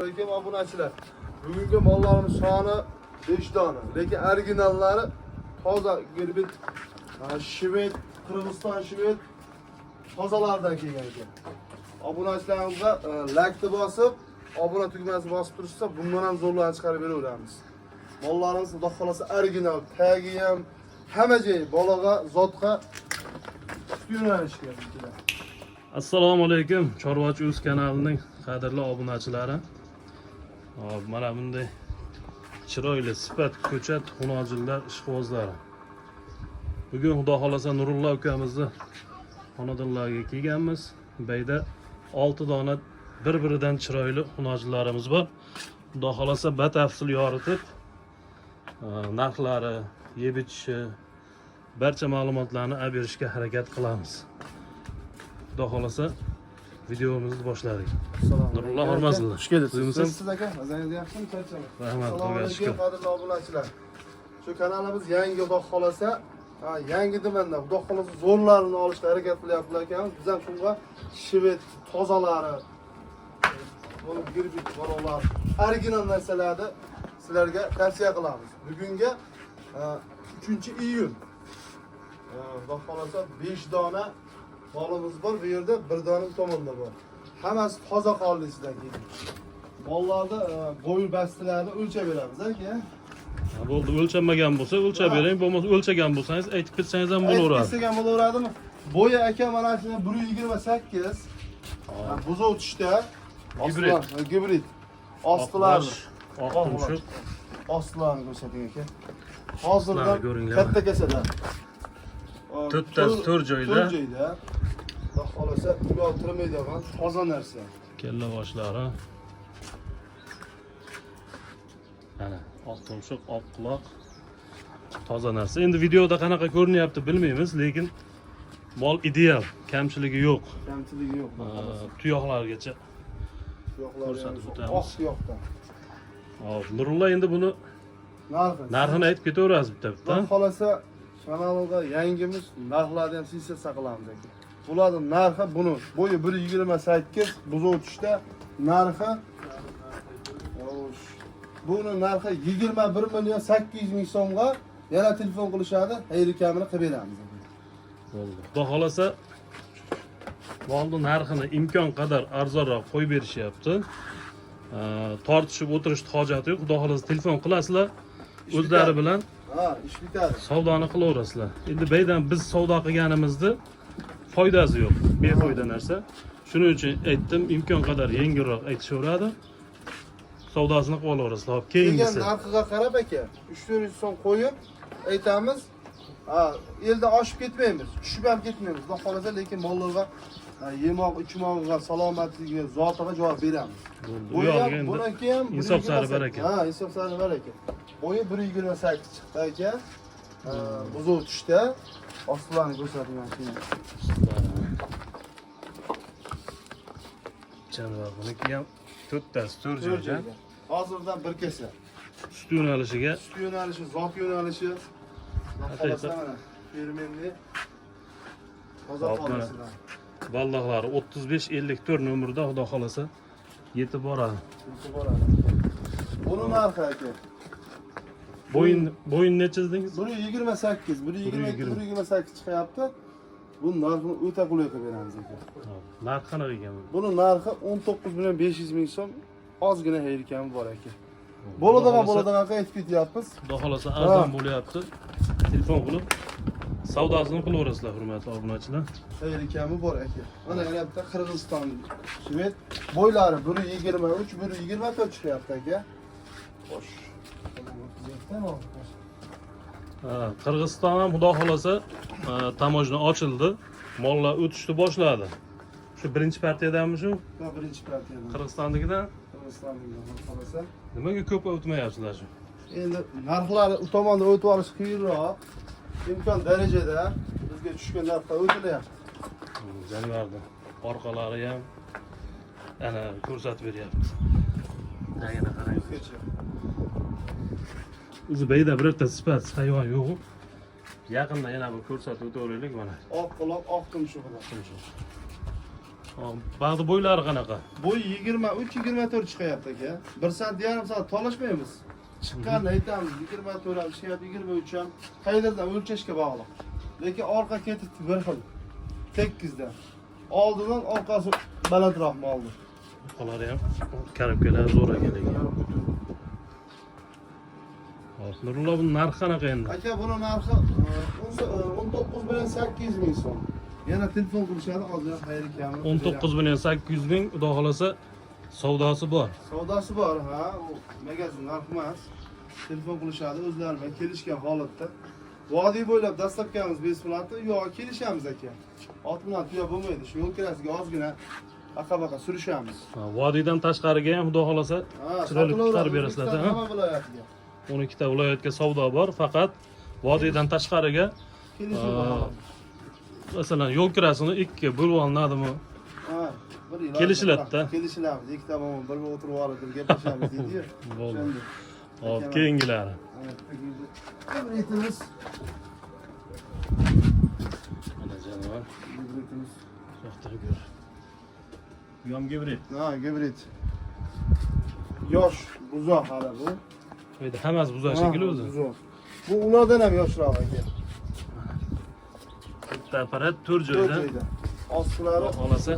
Aleyküm obunachilar. Bugungi mollarimiz soni 5 dona. Lekin originallari toza girbit, Shved, Qirg'iziston Shved tozalardan kelgan ekan. Obunachilarimizga like bosib, obuna tugmasini bosib turishsa, bundan ham zo'rlarni chiqarib beraveramiz. Mollarimiz xudo xolasa original, tagi ham hamma joyi bolaga, zotga yo'nalishgan. Assalomu alaykum, Chorvachi Uz kanalining qadrli obunachilari. Mana bunday chiroyli sifat ko'chat xunojillar ishqibozlari. Bugun xudo xolasa Nurullo ukamizni xonadonlarga kelganmiz. Bayda 6 dona bir-biridan chiroyli xunojillarimiz bor. Xudo xolasa batafsil yoritib, narxlari, yeb ichishi, barcha ma'lumotlarni olib berishga harakat qilamiz. Xudo xolasa videomizni boshladik. Nurullo hormasinlar. Xush kelibsiz. Siz aka, o'zingiz yaxshimi? Charchaman. Rahmat, Xudoga shukr. Qadrli obunachilar. Shu kanalimiz yangi xudo xolasa, yangi demanda xudo xolasa zo'rlarini olishga harakat qilyaptilar ekan. Biz ham shunga Shved tozalari, bo'lib girbit bolalar, original narsalarni sizlarga tavsiya qilamiz. Bugunga 3-iyun. Xudo xolasa 5 dona molimiz bor, bu yerda bir dona tomonda bor. Hammasi toza qolishdan keyin. Mollarda bo'y bastilarni o'lchab beramiz aka. Bo'ldi, o'lchanmagan bo'lsa o'lchab bering, bo'lmasa o'lchagan bo'lsangiz aytib ketsangiz ham bo'laveradi. Aytib ketgan bo'laveradimi? Bo'yi aka mana shuni 128. Buzoq tushda gibrid. Ostlari, oq tumshuq. ostlarini ko'rsating aka. Hozirda katta kasalar. 4 joyda. Xudo xolasa ular turmaydigan toza narsa. Kella boshlari. Mana oq tumshuq, oq quloq. Toza narsa. Endi videoda qanaqa ko'rinyapti bilmaymiz, lekin mol ideal, kamchiligi yo'q. Kamchiligi yo'q. Tuyoqlargacha. Ko'rsatib o'tamiz. Oq tuyoqdan. Hop, Nurullo endi buni narxini aytib ketaverasiz bitta-bitta. Xudo xolasa kanalga yangimiz narxlarni ham siz saqlamiz aka. Bularning narxi buni bo'yi 128, buzoq tushda narxi buni narxi 21 million 800 ming so'mga yana telefon qilishadi, xayri kamini qilib beramiz. Bo'ldi. Xudo xolasa molni narxini imkon qadar arzonroq qo'yib berishyapti. Tortishib o'tirishni hojati yo'q. Xudo xolasa telefon qilasizlar, o'zlari bilan ish bitadi. Savdoni qilaverasizlar. Endi baydan biz savdo qilganimizda foydasi yo'q, befoyda narsa. Shuning uchun aytdim, imkon qadar yengilroq aytishaveradi. Savdosini qilib olaverasizlar. Hop, keyingisi. Narxiga qarab aka, 3-400 so'm qo'yib aytamiz. Elda oshib ketmaymiz, tushib ham ketmaymiz. Xudo xolasa, lekin mollarga yemoq, ichmoqga, salomatligiga, zotiga javob beramiz. Buniki ham insof sari baraka. Insof sari baraka. Bo'yi 128 chiqdi aka. Buzoq tushda ostlarini ko'rsatyapman keyin. Janob, buniki ham 4 joyda. Hozirdan bir kesa. Sut yo'nalishiga, Sut yo'nalishi, zot yo'nalishi. Xolasa mana fermentli toza qolasidan. Vallohlari 35-54 nomerda xudo xolasa yetib boradi. Buni narxi aka. Bo'yin necha dedingiz? 128, 128 chiqyapti. Bu narxini o'ta qulay qilib beramiz aka. Narxi qanaqa ekan bu? Buni narxi 19 million 500 ming so'm, ozgina hayrikami bor aka. Bo'ladigan aytib ketyapmiz. Xudo xolasa arzon bo'lyapti. Telefon qilib savdosini qilaverasizlar, hurmatli obunachilar. Hayrikami bor aka. Mana yana bitta Qirg'iziston Shved bo'ylari 123, 124 chiqyapti aka. Xo'sh. Qirg'iziston ham xudo xolasa tamojna ochildi. Mollar o'tishni boshladi. Shu birinchi partiyadanmi shu? Birinchi partiyadan. Qirg'izistonnikidan? Qirg'izistonnikidan xolasa. Nimaga ko'p o'tmayapsizlar shu? Endi narxlari u tomonda o'tib olish qiyinroq. Imkon darajada bizga tushgan narxda o'tilyapti. Jonivorda orqalari ham ana ko'rsatib beryapti. Yana qarang. O'zi bayda birorta sifat hayvon yo'q. Yaqinda yana bir ko'rsatib o'taylik mana. Oq quloq, oq tumshug'i. Bag'di bo'ylari qanaqa? Boy 23-24 chiqyapti aka. 1 soat, yarim soat tolashmaymiz. Chiqqanini aytamiz, 24 ham chiqyapti, 23 ham. Qayerdan o'lchashga bog'liq. Lekin orqa ketish bir xil. Tekizda. Oldidan orqasi balandroq moldi. Qolari ham karobkalar zo'r ekan lekin. Hop, Nurullo bu narxi qanaqa endi? Aka buni narxi 19 bilan 800 ming so'm. Yana telefon qilishadi, hozir xayri kami. 19 million 800 ming, xudo xolasa savdosi bor. Savdosi bor, ha, u magazin narxi emas. Telefon qilishadi, o'zlari bilan kelishgan holatda. Vodiy bo'ylab dastlabkamiz bespilatni, yo'q kelishamiz aka. Ot bilan tuya bo'lmaydi, shu yo'l kirasiga ozgina aqa-baqa surishamiz. Vodiydan tashqariga ham xudo xolasa chiroyli chiqarib berasizlar, ha? Hamma viloyatiga. 12 ta viloyatga savdo bor, faqat vodiydan tashqariga Kelishib bor. masalan yo'l kirasini 2 ga bo'lib olinadimi? Ha, bir yil. Kelishiladi-da. Kelishilamiz. Ikki tomon bir o'tirib olib gaplashamiz deydi-yu. Bo'ldi. Hop, keyingilari. Gibritimiz. Mana janovar. Gibritimiz. Yo'qtirib ko'r. Yom gibrit. Ha, gibrit. Yosh, buzoq hali bu. Bu yerda hammasi buzoq shekilli o'zi. Buzoq. Bu ulardan ham yoshroq ekan. Bitta apparat 4 joyda. Ostlari Xolasa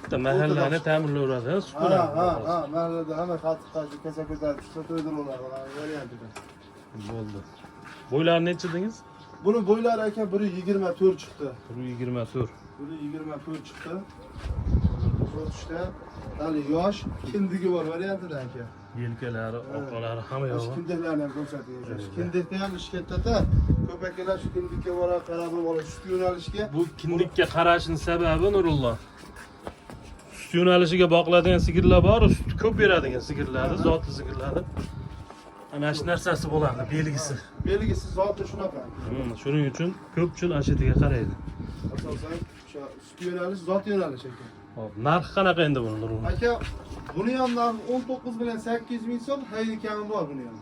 bitta mahallani ta'minlayveradi, supuradi. ha, mahallada hamma xalq kasa ko'tarib chiqsa to'ydiruvlar variantida. Bo'ldi. Bo'ylarini necha dedingiz? Buni bo'ylari aka 1.24 chiqdi. 1.24. 1.24 chiqdi. Sotishda hali yosh, kindigi bor variantida aka. Yelkalari, orqalari hamma Shu yo'q. kindiklarni ham ko'rsating. Kindikda ham ish katta-da. Ko'p akalar shu kindikka borib qarab olib, shu yo'nalishga Bu kindikka qarashning sababi Nurullo. Sut yo'nalishiga boqiladigan sigirlar bor, sut ko'p beradigan sigirlar, zotli sigirlar. Ana shu narsasi bo'ladi, belgisi. belgisi zoti shunaqa. Shuning uchun ko'pchilik ashitiga qaraydi. Asosan o'sha sut yo'nalish zot yo'nalish ekan. Hop, narxi qanaqa endi buni Nurullo? Aka, buni ham narxi 19 bilan 800 ming so'm, hayli kami bor buni ham.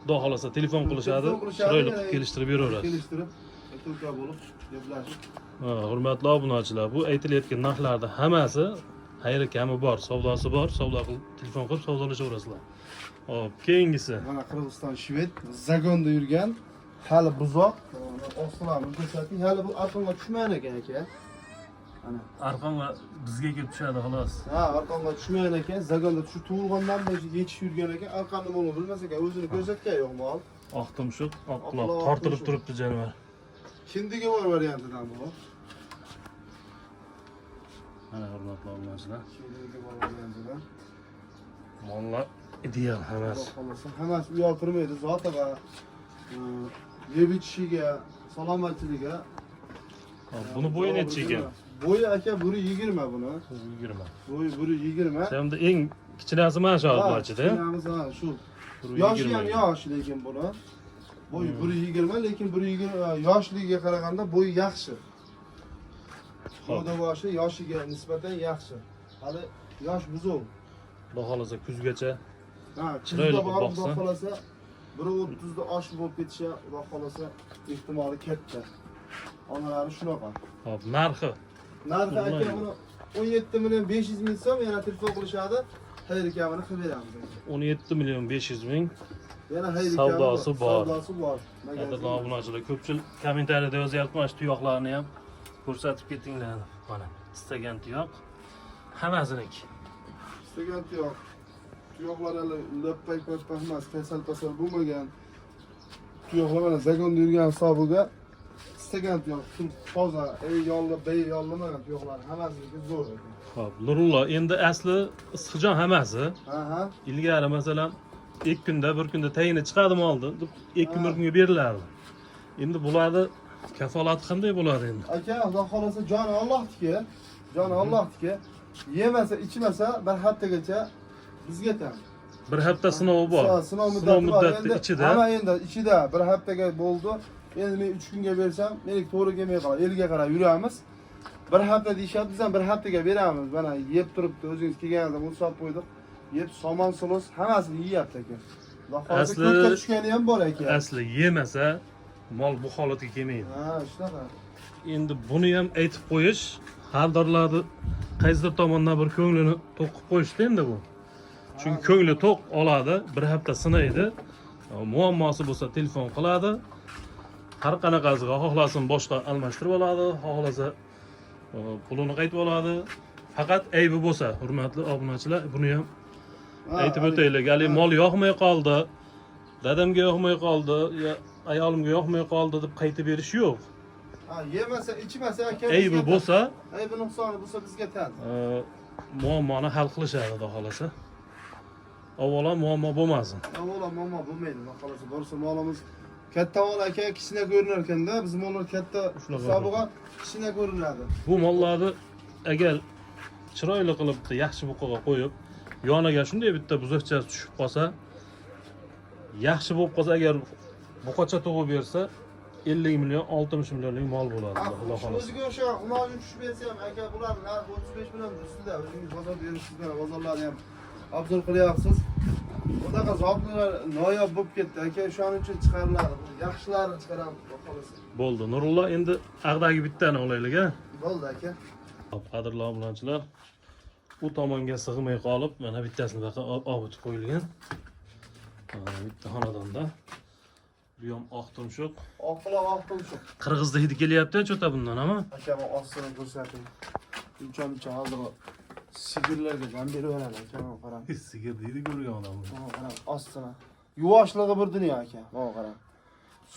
Xudo xolasa telefon qilishadi, chiroyli qilib kelishtirib beraveradi. Kelishtirib, turka bo'lib gaplashib. Hurmatli obunachilar, bu aytilayotgan narxlarda hammasi xayri kami bor, savdosi bor, savdo qilib, telefon qilib savdolashaverasizlar. Hop, keyingisi. Mana Qirg'iziston shved zagonda yurgan hali buzoq, ostilarini ko'rsating. Hali bu arqonga tushmagan ekan aka. Ana. Arqonga bizga kelib tushadi xolos. Ha, arqonga tushmagan ekan. Zagonda shu tug'ilgandan beri yechish yurgan ekan. Arqonni nima bilmas ekan, o'zini ko'rsatgan yo'q mol. Oq tumshuq, oq quloq tortilib turibdi jonivar. Kindigi bor variantidan bu. Mana hurmatli obunachilar. Kindigi bor variantidan. Mollar ideal hammasi. Hammasi u yoq turmaydi, zoti va yeb ichishiga, salomatligi. Buni bo'yi necha ekan? Bo'yi aka 1.20 buni. 20. Bo'yi 1.20. Hamda eng kichinasi mana shu ochida. Ha, shu. Yoshi ham yosh lekin buni. Bo'yi 1.20 lekin 1.20 yoshligiga qaraganda bo'yi yaxshi. Xudo boshi yoshiga nisbatan yaxshi. Hali yosh buzoq. Xudo xolasa kuzgacha Ha, chiroyli kuzda borib boqsa. Xudo xolasa 1.30 da osh bo'lib ketishi Xudo xolasa ehtimoli katta. Onalari shunaqa. hop, narxi Narxi aka buni 17 million 500 ming so'm, yana telefon qilishadi. Xayr kamini qilib beramiz aka. 17 million 500 ming. Yana xayr Savdosi bor. Savdosi bor. Qadrli obunachilar, ko'pchilik kommentariyada yozyapti, mana shu tuyoqlarni ham ko'rsatib ketinglar. Mana istagan tuyoq hammasiniki. Istagan tuyoq. Tuyoqlar hali lappak-lappak emas, kasal bo'lmagan. Tuyoqlar mana zagonda yurgan hisobiga istagan tuyoq, toza, yolli, yollamagan tuyoqlar hammasiniki zo'r ekan. Hop, Nurullo, endi asli issiqjon hammasi. Ha. Ilgari masalan 2 kunda, 1 kunda tayini chiqadimi oldi, 2 kun 1 kunga berilardi. Endi bularni kafolati qanday bo'ladi endi? Aka, Xudo xolasa joni Allohniki, joni Allohniki. Yemasa, ichmasa bir haftagacha bizga tam. Bir hafta sinovi bor. Sinov muddati ichida. Hamma endi ichida bir haftaga bo'ldi. Endi men 3 kunga bersam, meniki to'g'ri kelmay qoladi. Elga qarab yuramiz. Bir hafta deyishadi, biz ham bir haftaga beramiz. Mana yeb turibdi, o'zingiz kelganingizda o'tsab qo'ydik. Yeb somon sulos hammasini yeyapti aka. Asli ko'kka tushgani ham bor aka. Asli yemasa mol bu holatga kelmaydi. Ha, shunaqa. endi buni ham aytib qo'yish, xaridorlarni qaysidir tomondan bir ko'nglini to'q qilib qo'yishdi endi bu. Chunki ko'ngli to'q oladi, bir hafta sinaydi. Muammosi bo'lsa telefon qiladi. Har qanaqasiga xohlasin boshqa almashtirib oladi, xohlasa pulini qaytib oladi. Faqat aybi bo'lsa, hurmatli obunachilar, buni ham aytib o'taylik. Hali mol yoqmay qoldi, dadamga yoqmay qoldi, yo ayolimga yoqmay qoldi deb qaytib berish yo'q. Ha, yemasa, ichmasa aka. Aybi bo'lsa, aybi nuqsoni bo'lsa bizga tan. Muammoni hal qilishadi, xudo xolasa. Avvalo muammo bo'lmasin. Avvalo muammo bo'lmaydi, xudo xolasa. Borsa molimiz katta mol aka, kichkina ko'rinar ekanda, biz mollar katta hisobiga kichkina ko'rinadi. Bu mollarni agar chiroyli qilib, yaxshi buqaga qo'yib, yoniga shunday bitta buzoqcha tushib qolsa, yaxshi bo'lib qolsa, agar buqacha tug'ib bersa, 50 million, 60 millionlik mol bo'ladi, xudo xolasa. O'ziga o'sha unojin tushib bersa ham aka, bular narxi 35 million ustida, o'zingiz bozor berishsiz, bozorlarni ham obzor qilyapsiz. Bunaqa zotlar noyob bo'lib ketdi aka, shuning uchun chiqariladi. Yaxshilarini chiqaramiz, xudo xolasa. Bo'ldi. Nurullo, endi ag'dagi bittani olaylik, ha? Bo'ldi aka. Qadrli obunachilar, u tomonga sig'may qolib, mana bittasini baqa o'tib qo'yilgan. Bitta xonadonda. Bu ham oq tumshuq. Oq tumshuq. Qirg'izda hidi kelyapti, cho'ta bundan, ama. Aka, bu ostini ko'rsating. Uncha hozir sigirlarga jam beraveradi aka, mana qarang. Sigir deydi ko'rgan odam. Mana qarang, ostini. Yuvoshligi bir dunyo aka. Mana qarang.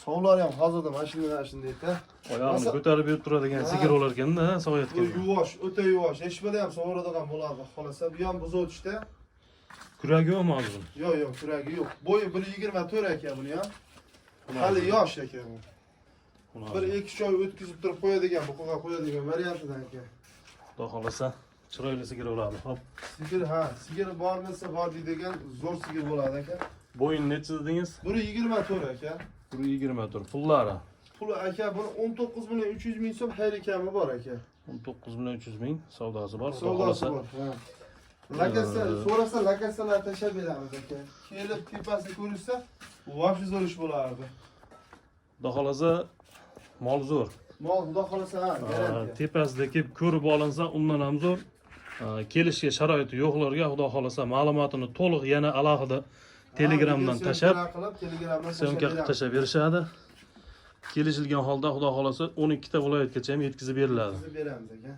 Sovlari ham hozirda mashinalar shundayda. Oyog'ini ko'tarib yurib turadigan sigir olar ekanda, sog'ayotgan. Yuvosh, o'ta yuvosh. Hech bir ham sovuradigan bo'ladi, xolasa. Bu ham biz o'tishda. Kuragi yo'qmi hozir? Yo'q, kuragi yo'q. Bo'yi 1.24 aka buni ham. Hali yosh aka bu. Bir 2 oy o'tkazib turib qo'yadigan, buqaga qo'yadigan variantidan aka. Xudo xolasa chiroyli sigir bo'ladi. Hop. Sigir bormasa bor deydigan zo'r sigir bo'ladi aka. Bo'yin necha dedingiz? 1.24 aka. 1.24. Pullari. Puli aka, buni 19 million 300 ming so'm xayri kami bor aka. 19 million 300 ming savdosi bor. Savdosi bor. Lakasa, so'rasa lakasalar tashab beramiz aka. Kelib tepasini ko'rsa, vobshe zo'r ish bo'lardi. Xudo xolasa mol zo'r. Mol xudo xolasa garantiya. Tepasida kelib ko'rib olinsa, undan ham zo'r. Kelishga sharoiti yo'qlarga xudo xolasa ma'lumotini to'liq yana alohida Telegramdan tashab, syomka qilib tashab berishadi. Kelishilgan holda xudo xolasa 12 ta viloyatgacha ham yetkazib beriladi. Beramiz aka.